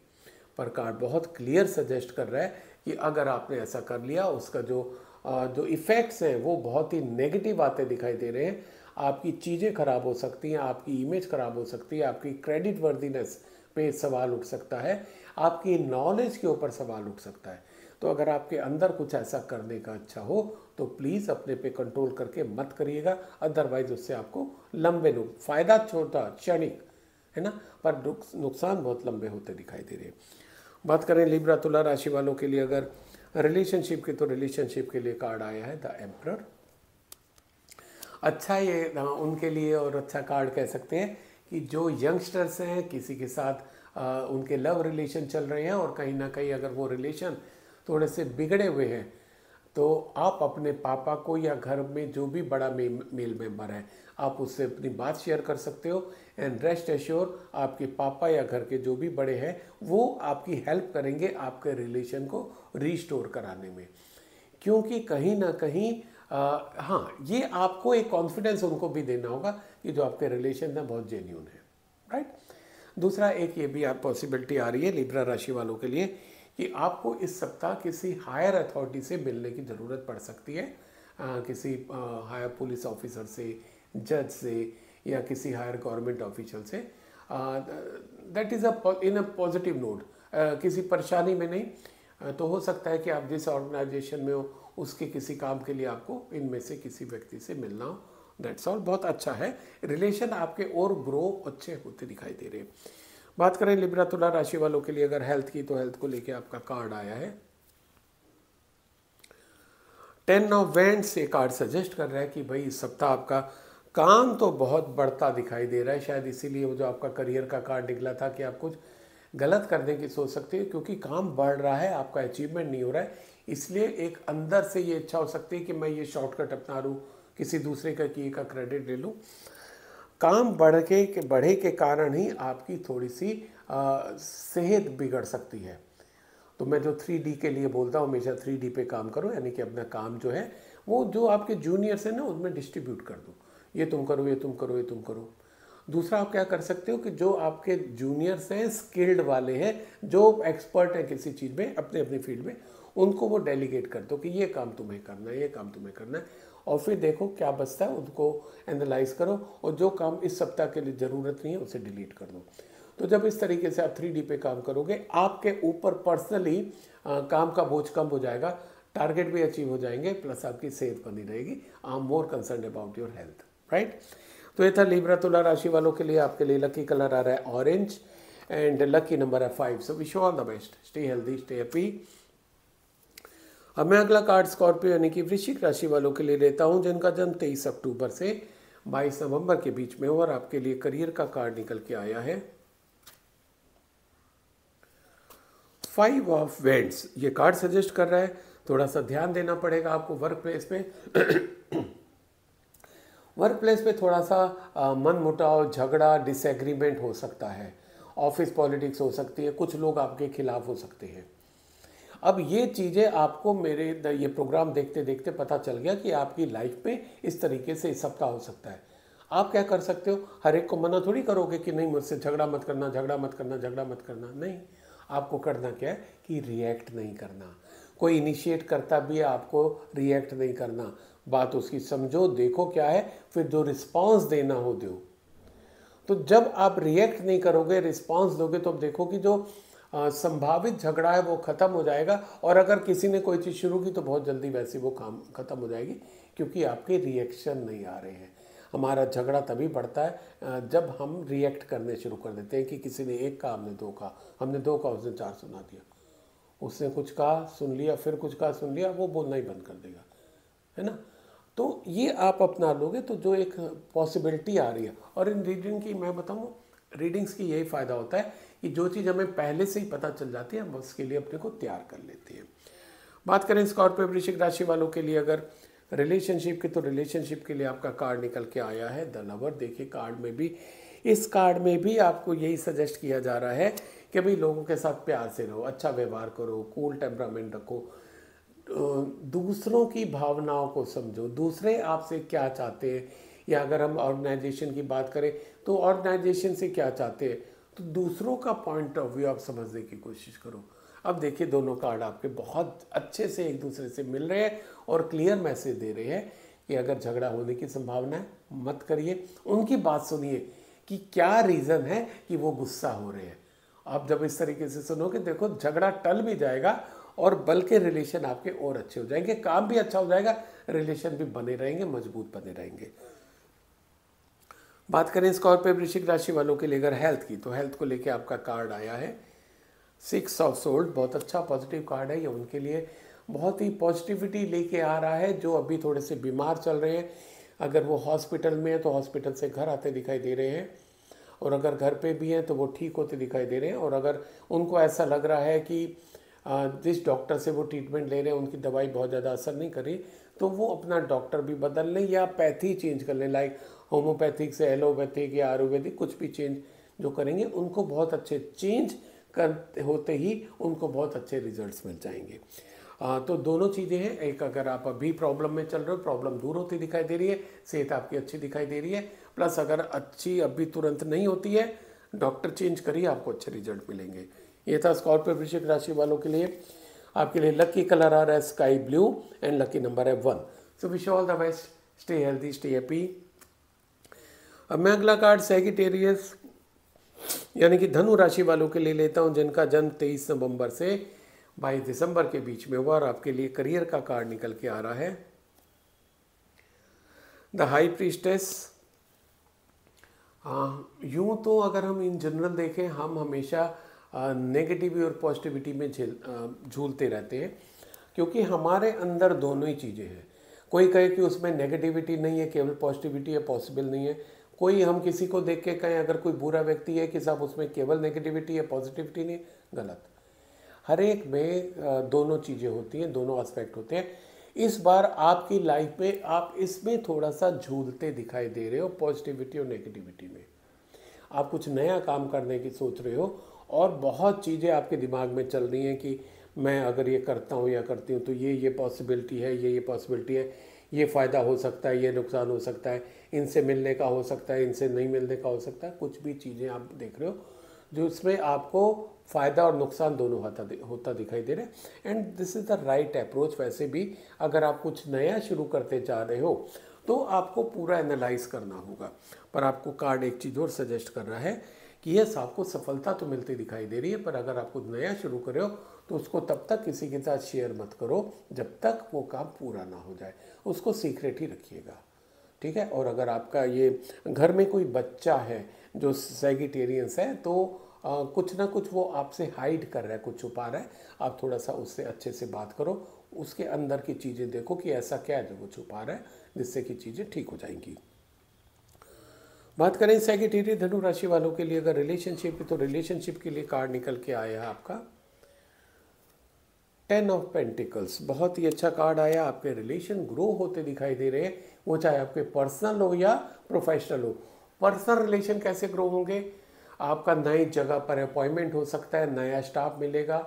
पर कार्ड बहुत क्लियर सजेस्ट कर रहा है कि अगर आपने ऐसा कर लिया, उसका जो इफ़ेक्ट्स हैं वो बहुत ही नेगेटिव आते दिखाई दे रहे हैं। आपकी चीज़ें खराब हो सकती हैं, आपकी इमेज खराब हो सकती है, आपकी क्रेडिट वर्दीनेस पे सवाल उठ सकता है, आपकी नॉलेज के ऊपर सवाल उठ सकता है। तो अगर आपके अंदर कुछ ऐसा करने का अच्छा हो तो प्लीज़ अपने पे कंट्रोल करके मत करिएगा, अदरवाइज उससे आपको लंबे फ़ायदा छोटा क्षणिक है ना, पर नुकसान बहुत लंबे होते दिखाई दे रहे हैं। बात करें लिब्रा तुला राशि वालों के लिए अगर रिलेशनशिप की, तो रिलेशनशिप के लिए कार्ड आया है द एम्परर। अच्छा ये उनके लिए, और अच्छा कार्ड कह सकते हैं कि जो यंगस्टर्स हैं, किसी के साथ उनके लव रिलेशन चल रहे हैं और कहीं ना कहीं अगर वो रिलेशन थोड़े से बिगड़े हुए हैं, तो आप अपने पापा को या घर में जो भी बड़ा मेल मेंबर है, आप उससे अपनी बात शेयर कर सकते हो। एंड रेस्ट एश्योर, आपके पापा या घर के जो भी बड़े हैं वो आपकी हेल्प करेंगे आपके रिलेशन को रीस्टोर कराने में, क्योंकि कहीं ना कहीं हाँ, ये आपको एक कॉन्फिडेंस उनको भी देना होगा कि जो आपके रिलेशन है बहुत जेन्यून है, राइट। दूसरा एक ये भी आप पॉसिबिलिटी आ रही है लिब्रा राशि वालों के लिए कि आपको इस सप्ताह किसी हायर अथॉरिटी से मिलने की ज़रूरत पड़ सकती है, किसी हायर पुलिस ऑफिसर से, जज से, या किसी हायर गवर्नमेंट ऑफिशियल से। That is in a positive note. किसी परेशानी में नहीं, तो हो सकता है कि आप जिस ऑर्गेनाइजेशन में हो उसके किसी काम के लिए आपको इनमें से किसी व्यक्ति से मिलना हो। दैट्स ऑल, बहुत अच्छा है, रिलेशन आपके और ग्रो अच्छे होते दिखाई दे रहे हैं। बात करें लिब्रा तुला राशि वालों के लिए अगर हेल्थ की, तो हेल्थ को लेके आपका कार्ड आया है 10 ऑफ वैंड्स। ये कार्ड सजेस्ट कर रहा है कि भाई इस सप्ताह आपका काम तो बहुत बढ़ता दिखाई दे रहा है। शायद इसीलिए वो जो आपका करियर का कार्ड निकला था कि आप कुछ गलत करने की सोच सकते हैं, क्योंकि काम बढ़ रहा है, आपका अचीवमेंट नहीं हो रहा है, इसलिए एक अंदर से ये इच्छा हो सकती है कि मैं ये शॉर्टकट अपना लूँ, किसी दूसरे का किए का क्रेडिट ले लूँ। काम बढ़े के कारण ही आपकी थोड़ी सी सेहत बिगड़ सकती है। तो मैं जो 3D के लिए बोलता हूँ, हमेशा 3D पे काम करो, यानी कि अपना काम जो है वो जो आपके जूनियर्स हैं ना उनमें डिस्ट्रीब्यूट कर दो, ये तुम करो, ये तुम करो, ये तुम करो। दूसरा आप क्या कर सकते हो कि जो आपके जूनियर्स हैं, स्किल्ड वाले हैं, जो एक्सपर्ट हैं किसी चीज़ में अपने अपनी फील्ड में, उनको वो डेलीगेट कर दो कि ये काम तुम्हें करना है, ये काम तुम्हें करना है, और फिर देखो क्या बचता है उनको एनालाइज करो, और जो काम इस सप्ताह के लिए ज़रूरत नहीं है उसे डिलीट कर दो। तो जब इस तरीके से आप 3D पे काम करोगे, आपके ऊपर पर्सनली काम का बोझ कम हो जाएगा, टारगेट भी अचीव हो जाएंगे, प्लस आपकी सेहत बनी रहेगी। I am more concern about your health, right. तो ये था लिब्रा तुला राशि वालों के लिए। आपके लिए लकी कलर आ रहा है ऑरेंज एंड लकी नंबर है 5। So wish you all the best, stay healthy, stay happy. अब मैं अगला कार्ड स्कॉर्पियो यानी कि वृश्चिक राशि वालों के लिए लेता हूं, जिनका जन्म 23 अक्टूबर से 22 नवंबर के बीच में हो, और आपके लिए करियर का कार्ड निकल के आया है 5 ऑफ वेंड्स। ये कार्ड सजेस्ट कर रहा है थोड़ा सा ध्यान देना पड़ेगा आपको वर्क प्लेस पे। वर्क प्लेस पे थोड़ा सा मन मुटाव, झगड़ा, डिसएग्रीमेंट हो सकता है, ऑफिस पॉलिटिक्स हो सकती है, कुछ लोग आपके खिलाफ हो सकते हैं। अब ये चीज़ें आपको मेरे ये प्रोग्राम देखते देखते पता चल गया कि आपकी लाइफ में इस तरीके से इस सप्ताह हो सकता है। आप क्या कर सकते हो, हर एक को मना थोड़ी करोगे कि नहीं मुझसे झगड़ा मत करना, झगड़ा मत करना, झगड़ा मत करना, नहीं। आपको करना क्या है कि रिएक्ट नहीं करना। कोई इनिशिएट करता भी है, आपको रिएक्ट नहीं करना, बात उसकी समझो, देखो क्या है, फिर जो रिस्पॉन्स देना हो दो। तो जब आप रिएक्ट नहीं करोगे, रिस्पॉन्स दोगे, तो आप देखो कि जो संभावित झगड़ा है वो खत्म हो जाएगा, और अगर किसी ने कोई चीज़ शुरू की तो बहुत जल्दी वैसे वो काम खत्म हो जाएगी, क्योंकि आपके रिएक्शन नहीं आ रहे हैं। हमारा झगड़ा तभी बढ़ता है जब हम रिएक्ट करने शुरू कर देते हैं कि किसी ने एक कहा, हमने दो कहा, हमने दो कहा, उसने चार सुना दिया, उसने कुछ कहा सुन लिया, फिर कुछ कहा सुन लिया, वो बोलना ही बंद कर देगा, है ना। तो ये आप अपना लोगे तो जो एक पॉसिबिलिटी आ रही है। और इन रीडिंग की मैं बताऊँ, रीडिंग्स की यही फ़ायदा होता है कि जो चीज़ हमें पहले से ही पता चल जाती है, हम उसके लिए अपने को तैयार कर लेते हैं। बात करें स्कॉर्पियो वृश्चिक राशि वालों के लिए अगर रिलेशनशिप की, तो रिलेशनशिप के लिए आपका कार्ड निकल के आया है द लवर। देखिए कार्ड में भी, इस कार्ड में भी आपको यही सजेस्ट किया जा रहा है कि भाई लोगों के साथ प्यार से रहो, अच्छा व्यवहार करो, कूल टेम्परामेंट रखो, दूसरों की भावनाओं को समझो, दूसरे आपसे क्या चाहते हैं, या अगर हम ऑर्गेनाइजेशन की बात करें तो ऑर्गेनाइजेशन से क्या चाहते हैं, तो दूसरों का पॉइंट ऑफ व्यू आप समझने की कोशिश करो। अब देखिए दोनों कार्ड आपके बहुत अच्छे से एक दूसरे से मिल रहे हैं और क्लियर मैसेज दे रहे हैं कि अगर झगड़ा होने की संभावना है मत करिए, उनकी बात सुनिए कि क्या रीज़न है कि वो गुस्सा हो रहे हैं। आप जब इस तरीके से सुनोगे, देखो झगड़ा टल भी जाएगा और बल्कि रिलेशन आपके और अच्छे हो जाएंगे, काम भी अच्छा हो जाएगा, रिलेशन भी बने रहेंगे, मजबूत बने रहेंगे। बात करें स्कॉर्पियो वृश्चिक राशि वालों के लिए अगर हेल्थ की, तो हेल्थ को लेके आपका कार्ड आया है 6 ऑफ सोल्ड। बहुत अच्छा पॉजिटिव कार्ड है ये, उनके लिए बहुत ही पॉजिटिविटी लेके आ रहा है। जो अभी थोड़े से बीमार चल रहे हैं, अगर वो हॉस्पिटल में है तो हॉस्पिटल से घर आते दिखाई दे रहे हैं, और अगर घर पे भी हैं तो वो ठीक होते दिखाई दे रहे हैं। और अगर उनको ऐसा लग रहा है कि जिस डॉक्टर से वो ट्रीटमेंट ले रहे हैं उनकी दवाई बहुत ज़्यादा असर नहीं कर रही, तो वो अपना डॉक्टर भी बदल लें या पैथी चेंज कर लें, लाइक होम्योपैथिक से एलोपैथिक या आयुर्वेदिक, कुछ भी चेंज जो करेंगे उनको बहुत अच्छे चेंज कर होते ही उनको बहुत अच्छे रिजल्ट्स मिल जाएंगे। तो दोनों चीज़ें हैं, एक अगर आप अभी प्रॉब्लम में चल रहे हो, प्रॉब्लम दूर होती दिखाई दे रही है, सेहत आपकी अच्छी दिखाई दे रही है, प्लस अगर अच्छी अभी तुरंत नहीं होती है, डॉक्टर चेंज करिए, आपको अच्छे रिजल्ट मिलेंगे। ये था स्कॉर्पियो वृश्चिक राशि वालों के लिए। आपके लिए लकी कलर आ रहा है sky blue and lucky number है 1। So wish all the best, stay healthy, stay happy. अब मैं अगला कार्ड सैगिटेरियस यानी कि धनु राशि वालों के लिए लेता हूँ जिनका जन्म 23 नवंबर से 22 दिसंबर के बीच में हुआ, और आपके लिए करियर का कार्ड निकल के आ रहा है द हाई प्रीस्टेस। यूँ तो अगर हम इन जनरल देखें, हम हमेशा नेगेटिविटी और पॉजिटिविटी में झूलते रहते हैं, क्योंकि हमारे अंदर दोनों ही चीज़ें हैं। कोई कहे कि उसमें नेगेटिविटी नहीं है, केवल पॉजिटिविटी है, पॉसिबल नहीं है। कोई हम किसी को देख के कहें अगर कोई बुरा व्यक्ति है कि साहब उसमें केवल नेगेटिविटी है, पॉजिटिविटी नहीं, गलत। हर एक में दोनों चीज़ें होती हैं, दोनों एस्पेक्ट होते हैं। इस बार आपकी लाइफ में आप इसमें थोड़ा सा झूलते दिखाई दे रहे हो, पॉजिटिविटी और नेगेटिविटी में। आप कुछ नया काम करने की सोच रहे हो और बहुत चीज़ें आपके दिमाग में चल रही हैं कि मैं अगर ये करता हूँ या करती हूँ तो ये पॉसिबिलिटी है, ये पॉसिबिलिटी है, ये फ़ायदा हो सकता है, ये नुकसान हो सकता है, इनसे मिलने का हो सकता है, इनसे नहीं मिलने का हो सकता है। कुछ भी चीज़ें आप देख रहे हो जो इसमें आपको फ़ायदा और नुकसान दोनों होता दिखाई दे रहा है। And this is the right approach. वैसे भी अगर आप कुछ नया शुरू करते जा रहे हो तो आपको पूरा एनालाइज करना होगा। पर आपको कार्ड एक चीज़ और सजेस्ट कर रहा है कि यस, आपको सफलता तो मिलती दिखाई दे रही है, पर अगर आप कुछ नया शुरू कर रहे हो तो उसको तब तक किसी के साथ शेयर मत करो जब तक वो काम पूरा ना हो जाए, उसको सीक्रेट ही रखिएगा, ठीक है। और अगर आपका ये घर में कोई बच्चा है जो सैगिटेरियंस है तो कुछ ना कुछ वो आपसे हाइड कर रहा है, कुछ छुपा रहा है, आप थोड़ा सा उससे अच्छे से बात करो, उसके अंदर की चीज़ें देखो कि ऐसा क्या है जो वो छुपा रहा है, जिससे कि चीज़ें ठीक हो जाएंगी। बात करें सैगिटेरियस धनु राशि वालों के लिए अगर रिलेशनशिप की, तो रिलेशनशिप के लिए कार्ड निकल के आया है आपका 10 ऑफ पेंटिकल्स। बहुत ही अच्छा कार्ड आया। आपके रिलेशन ग्रो होते दिखाई दे रहे हैं, वो चाहे आपके पर्सनल हो या प्रोफेशनल हो। पर्सनल रिलेशन कैसे ग्रो होंगे? आपका नई जगह पर अपॉइंटमेंट हो सकता है, नया स्टाफ मिलेगा,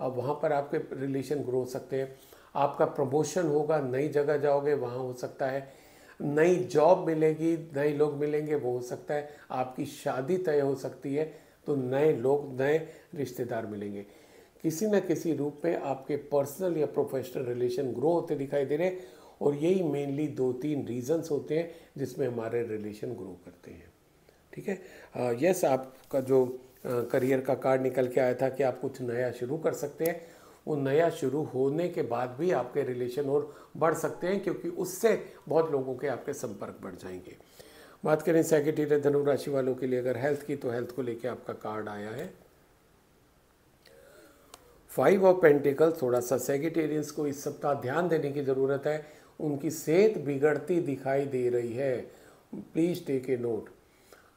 अब वहाँ पर आपके रिलेशन ग्रो हो सकते हैं। आपका प्रमोशन होगा, नई जगह जाओगे, वहाँ हो सकता है नई जॉब मिलेगी, नए लोग मिलेंगे, वो हो सकता है आपकी शादी तय हो सकती है, तो नए लोग, नए रिश्तेदार मिलेंगे। किसी न किसी रूप में आपके पर्सनल या प्रोफेशनल रिलेशन ग्रो होते दिखाई दे रहे हैं, और यही मेनली 2-3 रीजंस होते हैं जिसमें हमारे रिलेशन ग्रो करते हैं, ठीक है। यस, आपका जो करियर का कार्ड निकल के आया था कि आप कुछ नया शुरू कर सकते हैं, वो नया शुरू होने के बाद भी आपके रिलेशन और बढ़ सकते हैं, क्योंकि उससे बहुत लोगों के आपके संपर्क बढ़ जाएंगे। बात करें सैगिटेरियस धनु राशि वालों के लिए अगर हेल्थ की, तो हेल्थ को लेके आपका कार्ड आया है 5 ऑफ पेंटिकल्स। थोड़ा सा सैगिटेरियंस को इस सप्ताह ध्यान देने की ज़रूरत है, उनकी सेहत बिगड़ती दिखाई दे रही है। Please take a note,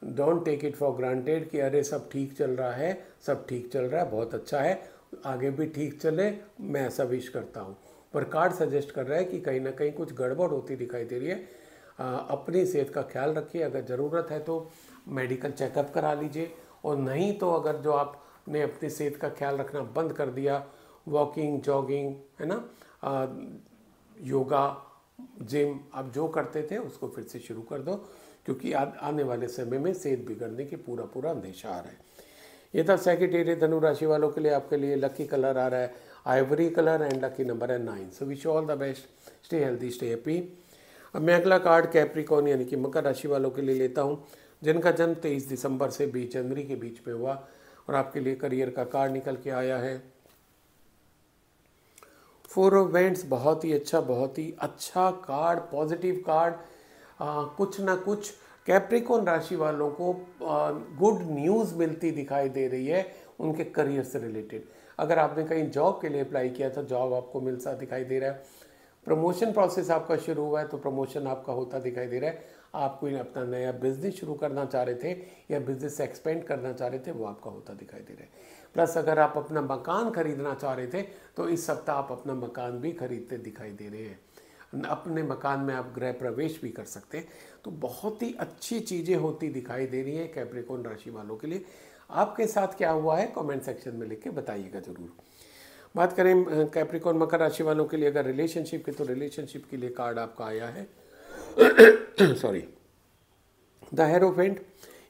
don't take it for granted कि अरे सब ठीक चल रहा है, सब ठीक चल रहा है, बहुत अच्छा है, आगे भी ठीक चले, मैं ऐसा विश करता हूँ। पर कार्ड सजेस्ट कर रहा है कि कहीं ना कहीं कुछ गड़बड़ होती दिखाई दे रही है। अपनी सेहत का ख्याल रखिए, अगर ज़रूरत है तो मेडिकल चेकअप करा लीजिए, और नहीं तो अगर जो आपने अपनी सेहत का ख्याल रखना बंद कर दिया, वॉकिंग, जॉगिंग, है ना, योगा, जिम, आप जो करते थे उसको फिर से शुरू कर दो, क्योंकि आने वाले समय में सेहत बिगड़ने की पूरा अंदेशा आ रहा है। ये था सैगिटेरियस धनु राशि वालों के लिए। आपके लिए लकी कलर आ रहा है Ivory colour and lucky number है 9। So wish all the best, stay healthy, stay happy. अब मैं अगला कार्ड कैप्रिकॉर्न यानी कि मकर राशि वालों के लिए लेता हूँ जिनका जन्म 23 दिसंबर से 20 जनवरी के बीच में हुआ, और आपके लिए करियर का कार्ड निकल के आया है 4 ऑफ वेंट्स। बहुत ही अच्छा कार्ड, पॉजिटिव कार्ड। कुछ ना कुछ कैप्रिकॉर्न राशि वालों को गुड न्यूज़ मिलती दिखाई दे रही है उनके करियर से रिलेटेड। अगर आपने कहीं जॉब के लिए अप्लाई किया था, जॉब आपको मिलता दिखाई दे रहा है। प्रमोशन प्रोसेस आपका शुरू हुआ है तो प्रमोशन आपका होता दिखाई दे रहा है। आप कोई अपना नया बिजनेस शुरू करना चाह रहे थे या बिजनेस एक्सपेंड करना चाह रहे थे, वो आपका होता दिखाई दे रहा है। प्लस अगर आप अपना मकान खरीदना चाह रहे थे तो इस सप्ताह आप अपना मकान भी खरीदते दिखाई दे रहे हैं। अपने मकान में आप गृह प्रवेश भी कर सकते हैं। तो बहुत ही अच्छी चीज़ें होती दिखाई दे रही हैं कैप्रिकॉर्न राशि वालों के लिए। आपके साथ क्या हुआ है कमेंट सेक्शन में लिख के बताइएगा ज़रूर। बात करें कैप्रिकॉर्न मकर राशि वालों के लिए अगर रिलेशनशिप की, तो रिलेशनशिप के लिए कार्ड आपका आया है सॉरी, द हेरोफेंट।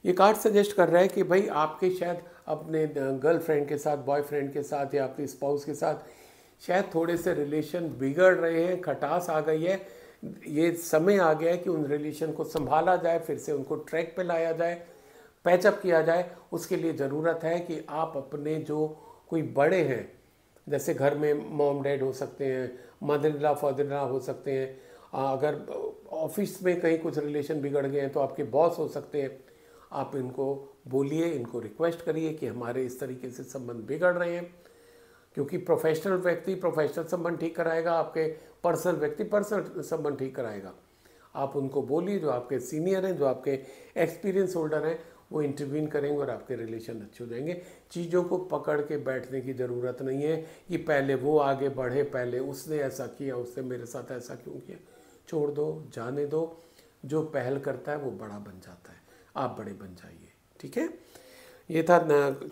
ये कार्ड सजेस्ट कर रहा है कि भाई आपके शायद अपने गर्लफ्रेंड के साथ, बॉयफ्रेंड के साथ या अपने स्पाउस के साथ शायद थोड़े से रिलेशन बिगड़ रहे हैं, खटास आ गई है। ये समय आ गया है कि उन रिलेशन को संभाला जाए, फिर से उनको ट्रैक पे लाया जाए। पैचअप किया जाए, उसके लिए ज़रूरत है कि आप अपने जो कोई बड़े हैं, जैसे घर में मॉम डैड हो सकते हैं, mother in law father in law हो सकते हैं, अगर ऑफिस में कहीं कुछ रिलेशन बिगड़ गए हैं तो आपके बॉस हो सकते हैं, आप इनको बोलिए, इनको रिक्वेस्ट करिए कि हमारे इस तरीके से संबंध बिगड़ रहे हैं, क्योंकि प्रोफेशनल व्यक्ति प्रोफेशनल संबंध ठीक कराएगा, आपके पर्सनल व्यक्ति पर्सनल संबंध ठीक कराएगा। आप उनको बोलिए, जो आपके सीनियर हैं, जो आपके एक्सपीरियंस होल्डर हैं, वो इंटरवीन करेंगे और आपके रिलेशन अच्छे हो जाएंगे। चीज़ों को पकड़ के बैठने की ज़रूरत नहीं है कि पहले वो आगे बढ़े, पहले उसने ऐसा किया, उसने मेरे साथ ऐसा क्यों किया। छोड़ दो, जाने दो। जो पहल करता है वो बड़ा बन जाता है, आप बड़े बन जाइए। ठीक है, ये था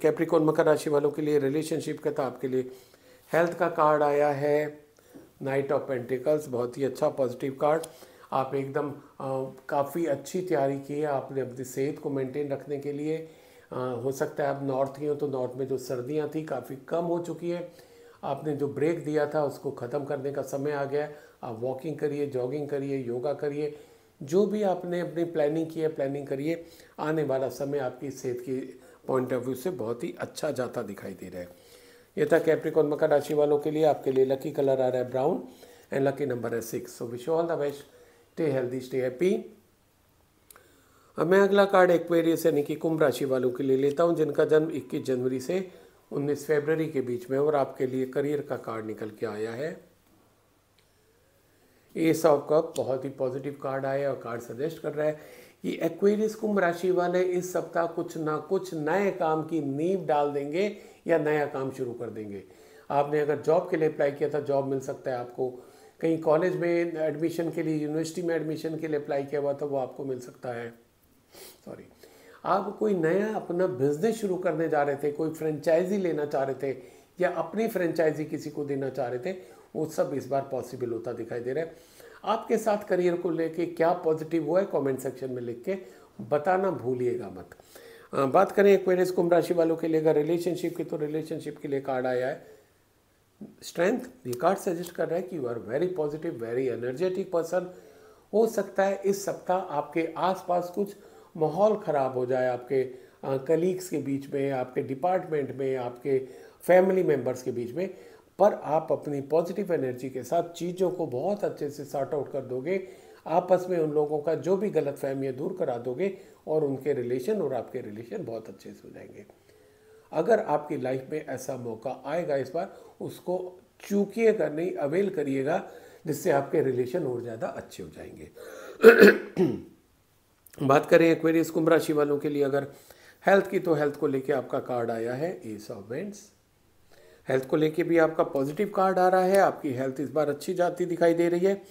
कैप्रिकॉर्न मकर राशि वालों के लिए रिलेशनशिप का था। आपके लिए हेल्थ का कार्ड आया है, नाइट ऑफ पेंटिकल्स, बहुत ही अच्छा पॉजिटिव कार्ड। आप एकदम काफ़ी अच्छी तैयारी की है आपने अपनी सेहत को मेंटेन रखने के लिए। हो सकता है आप नॉर्थ की हो तो नॉर्थ में जो सर्दियां थी काफ़ी कम हो चुकी है, आपने जो ब्रेक दिया था उसको ख़त्म करने का समय आ गया है। आप वॉकिंग करिए, जॉगिंग करिए, योगा करिए, जो भी आपने अपनी प्लानिंग की है प्लानिंग करिए। आने वाला समय आपकी सेहत की पॉइंट ऑफ व्यू से बहुत ही अच्छा जाता दिखाई दे रहा है। ये था कैप्रिकॉर्न मकर राशि वालों के लिए। आपके लिए लकी कलर आ रहा है ब्राउन एंड लकी नंबर है 6। So wish you all the best, stay healthy, stay happy. अब मैं अगला कार्ड एक्वेरियस यानी कि कुंभ राशि वालों के लिए लेता हूं, जिनका जन्म 21 जनवरी से 19 फरवरी के बीच में, और आपके लिए करियर का कार्ड निकल के आया है एस ऑफ कप। बहुत ही पॉजिटिव कार्ड आया और कार्ड सजेस्ट कर रहा है कि एक्वेरियस कुंभ राशि वाले इस सप्ताह कुछ ना कुछ नए काम की नींव डाल देंगे या नया काम शुरू कर देंगे। आपने अगर जॉब के लिए अप्लाई किया था, जॉब मिल सकता है आपको। कहीं कॉलेज में एडमिशन के लिए, यूनिवर्सिटी में एडमिशन के लिए अप्लाई किया हुआ था, वो आपको मिल सकता है। आप कोई नया अपना बिजनेस शुरू करने जा रहे थे, कोई फ्रेंचाइजी लेना चाह रहे थे या अपनी फ्रेंचाइजी किसी को देना चाह रहे थे, वो सब इस बार पॉसिबल होता दिखाई दे रहा है। आपके साथ करियर को लेके क्या पॉजिटिव हुआ है कमेंट सेक्शन में लिख के बताना भूलिएगा मत। बात करें एक्वेरियस कुंभ राशि वालों के लिए अगर रिलेशनशिप की, तो रिलेशनशिप के लिए कार्ड आया है स्ट्रेंथ। ये कार्ड सजेस्ट कर रहा है कि you are very positive, very energetic person. हो सकता है इस सप्ताह आपके आसपास कुछ माहौल ख़राब हो जाए, आपके कलीग्स के बीच में, आपके डिपार्टमेंट में, आपके फैमिली मेम्बर्स के बीच में, पर आप अपनी पॉजिटिव एनर्जी के साथ चीज़ों को बहुत अच्छे से सॉर्ट आउट कर दोगे। आपस में उन लोगों का जो भी गलत फहमियाँ दूर करा दोगे और उनके रिलेशन और आपके रिलेशन बहुत अच्छे से हो जाएंगे। अगर आपकी लाइफ में ऐसा मौका आएगा इस बार, उसको चूकिएगा नहीं, अवेल करिएगा, जिससे आपके रिलेशन और ज़्यादा अच्छे हो जाएंगे। बात करें एक्वेरियस कुंभ राशि वालों के लिए अगर हेल्थ की, तो हेल्थ को लेके आपका कार्ड आया है एस ऑफ वेंड्स। हेल्थ को लेके भी आपका पॉजिटिव कार्ड आ रहा है। आपकी हेल्थ इस बार अच्छी जाती दिखाई दे रही है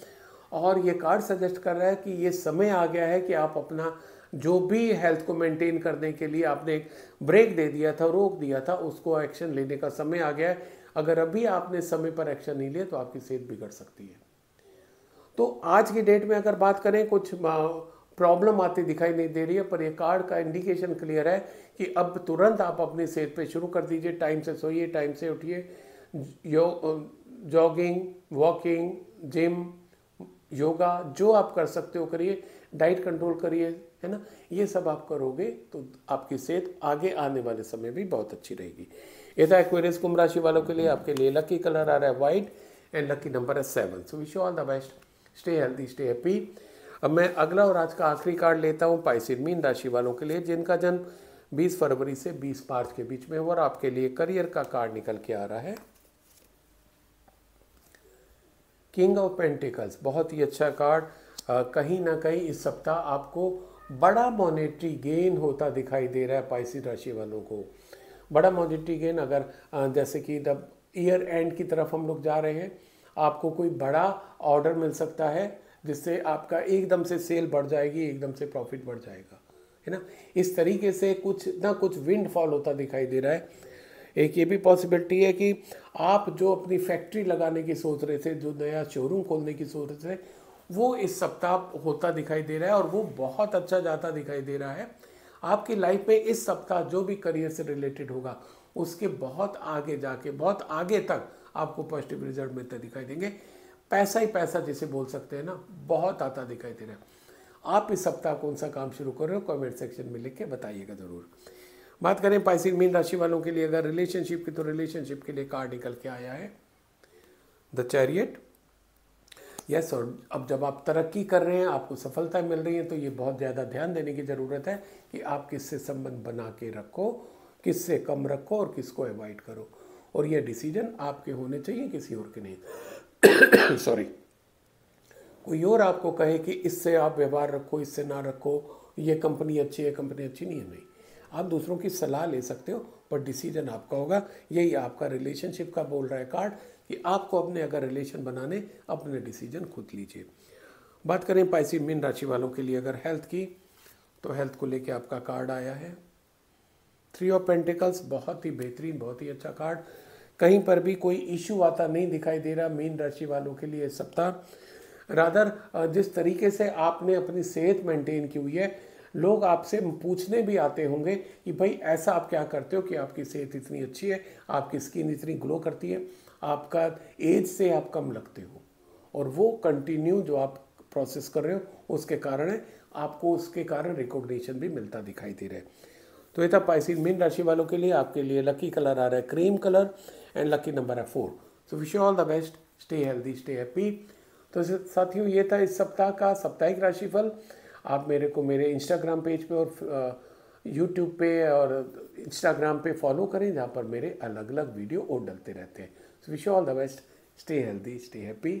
और ये कार्ड सजेस्ट कर रहा है कि ये समय आ गया है कि आप अपना जो भी हेल्थ को मेंटेन करने के लिए आपने एक ब्रेक दे दिया था, रोक दिया था, उसको एक्शन लेने का समय आ गया है। अगर अभी आपने समय पर एक्शन नहीं लिया तो आपकी सेहत बिगड़ सकती है। तो आज की डेट में अगर बात करें, कुछ प्रॉब्लम आती दिखाई नहीं दे रही है, पर ये कार्ड का इंडिकेशन क्लियर है कि अब तुरंत आप अपनी सेहत पे शुरू कर दीजिए। टाइम से सोइए, टाइम से उठिए, जॉगिंग, वॉकिंग, जिम, योगा, जो आप कर सकते हो करिए, डाइट कंट्रोल करिए, है ना। ये सब आप करोगे तो आपकी सेहत आगे आने वाले समय भी बहुत अच्छी रहेगी। ये था एक्वेरियस कुंभ राशि वालों के लिए। आपके लिए लकी कलर आ रहा है वाइट एंड लकी नंबर है 7। So wish you all the best, stay healthy, stay happy. अब मैं अगला और आज का आखिरी कार्ड लेता हूँ पाइसेड मीन राशि वालों के लिए, जिनका जन्म 20 फरवरी से 20 मार्च के बीच में हुआ, और आपके लिए करियर का कार्ड निकल के आ रहा है किंग ऑफ पेंटिकल्स। बहुत ही अच्छा कार्ड। कहीं ना कहीं इस सप्ताह आपको बड़ा मॉनेटरी गेन होता दिखाई दे रहा है पाइसेड राशि वालों को। बड़ा मॉनेटरी गेन अगर जैसे कि जब ईयर एंड की तरफ हम लोग जा रहे हैं, आपको कोई बड़ा ऑर्डर मिल सकता है जिससे आपका एकदम से सेल बढ़ जाएगी, एकदम से प्रॉफिट बढ़ जाएगा, है ना। इस तरीके से कुछ ना कुछ विंड फॉल होता दिखाई दे रहा है। एक ये भी पॉसिबिलिटी है कि आप जो अपनी फैक्ट्री लगाने की सोच रहे थे, जो नया शोरूम खोलने की सोच रहे थे, वो इस सप्ताह होता दिखाई दे रहा है और वो बहुत अच्छा जाता दिखाई दे रहा है। आपकी लाइफ में इस सप्ताह जो भी करियर से रिलेटेड होगा, उसके बहुत आगे जाके, बहुत आगे तक आपको पॉजिटिव रिजल्ट मिलते दिखाई देंगे। पैसा ही पैसा जिसे बोल सकते हैं ना, बहुत आता दिखाई दे रहा है। आप इस सप्ताह कौन सा काम शुरू कर रहे हो, कमेंट सेक्शन में लिख के बताइएगा ज़रूर। बात करें पाइसेस मीन राशि वालों के लिए अगर रिलेशनशिप की, तो रिलेशनशिप के लिए कार्ड निकल के आया है द चैरियट। यस, और अब जब आप तरक्की कर रहे हैं, आपको सफलता मिल रही है, तो ये बहुत ज़्यादा ध्यान देने की ज़रूरत है कि आप किससे संबंध बना के रखो, किससे कम रखो और किसको अवॉइड करो। और ये डिसीजन आपके होने चाहिए, किसी और के नहीं। सॉरी, कोई और आपको कहे कि इससे आप व्यवहार रखो, इससे ना रखो, ये कंपनी अच्छी है, कंपनी अच्छी नहीं है, नहीं। आप दूसरों की सलाह ले सकते हो, पर डिसीजन आपका होगा। यही आपका रिलेशनशिप का बोल रहा है कार्ड कि आपको अपने अगर रिलेशन बनाने, अपने डिसीजन खुद लीजिए। बात करें पाइसेस मीन राशि वालों के लिए अगर हेल्थ की, तो हेल्थ को लेके आपका कार्ड आया है 3 ऑफ पेंटिकल्स। बहुत ही बेहतरीन, बहुत ही अच्छा कार्ड। कहीं पर भी कोई इशू आता नहीं दिखाई दे रहा मीन राशि वालों के लिए इस सप्ताह। रादर जिस तरीके से आपने अपनी सेहत मेंटेन की हुई है, लोग आपसे पूछने भी आते होंगे कि भाई ऐसा आप क्या करते हो कि आपकी सेहत इतनी अच्छी है, आपकी स्किन इतनी ग्लो करती है, आपका एज से आप कम लगते हो। और वो कंटिन्यू जो आप प्रोसेस कर रहे हो उसके कारण है, आपको उसके कारण रिकॉग्निशन भी मिलता दिखाई दे रहा है। तो ये था पाइसेस मीन राशि वालों के लिए। आपके लिए लकी कलर आ रहा है cream colour and lucky number है 4। So wish you all the best, stay healthy, stay happy. तो साथियों, ये था इस सप्ताह का साप्ताहिक राशिफल। आप मेरे को मेरे इंस्टाग्राम पेज पे और यूट्यूब पे और इंस्टाग्राम पे फॉलो करें, जहाँ पर मेरे अलग अलग वीडियो और डलते रहते हैं। So wish you all the best, stay healthy, stay happy.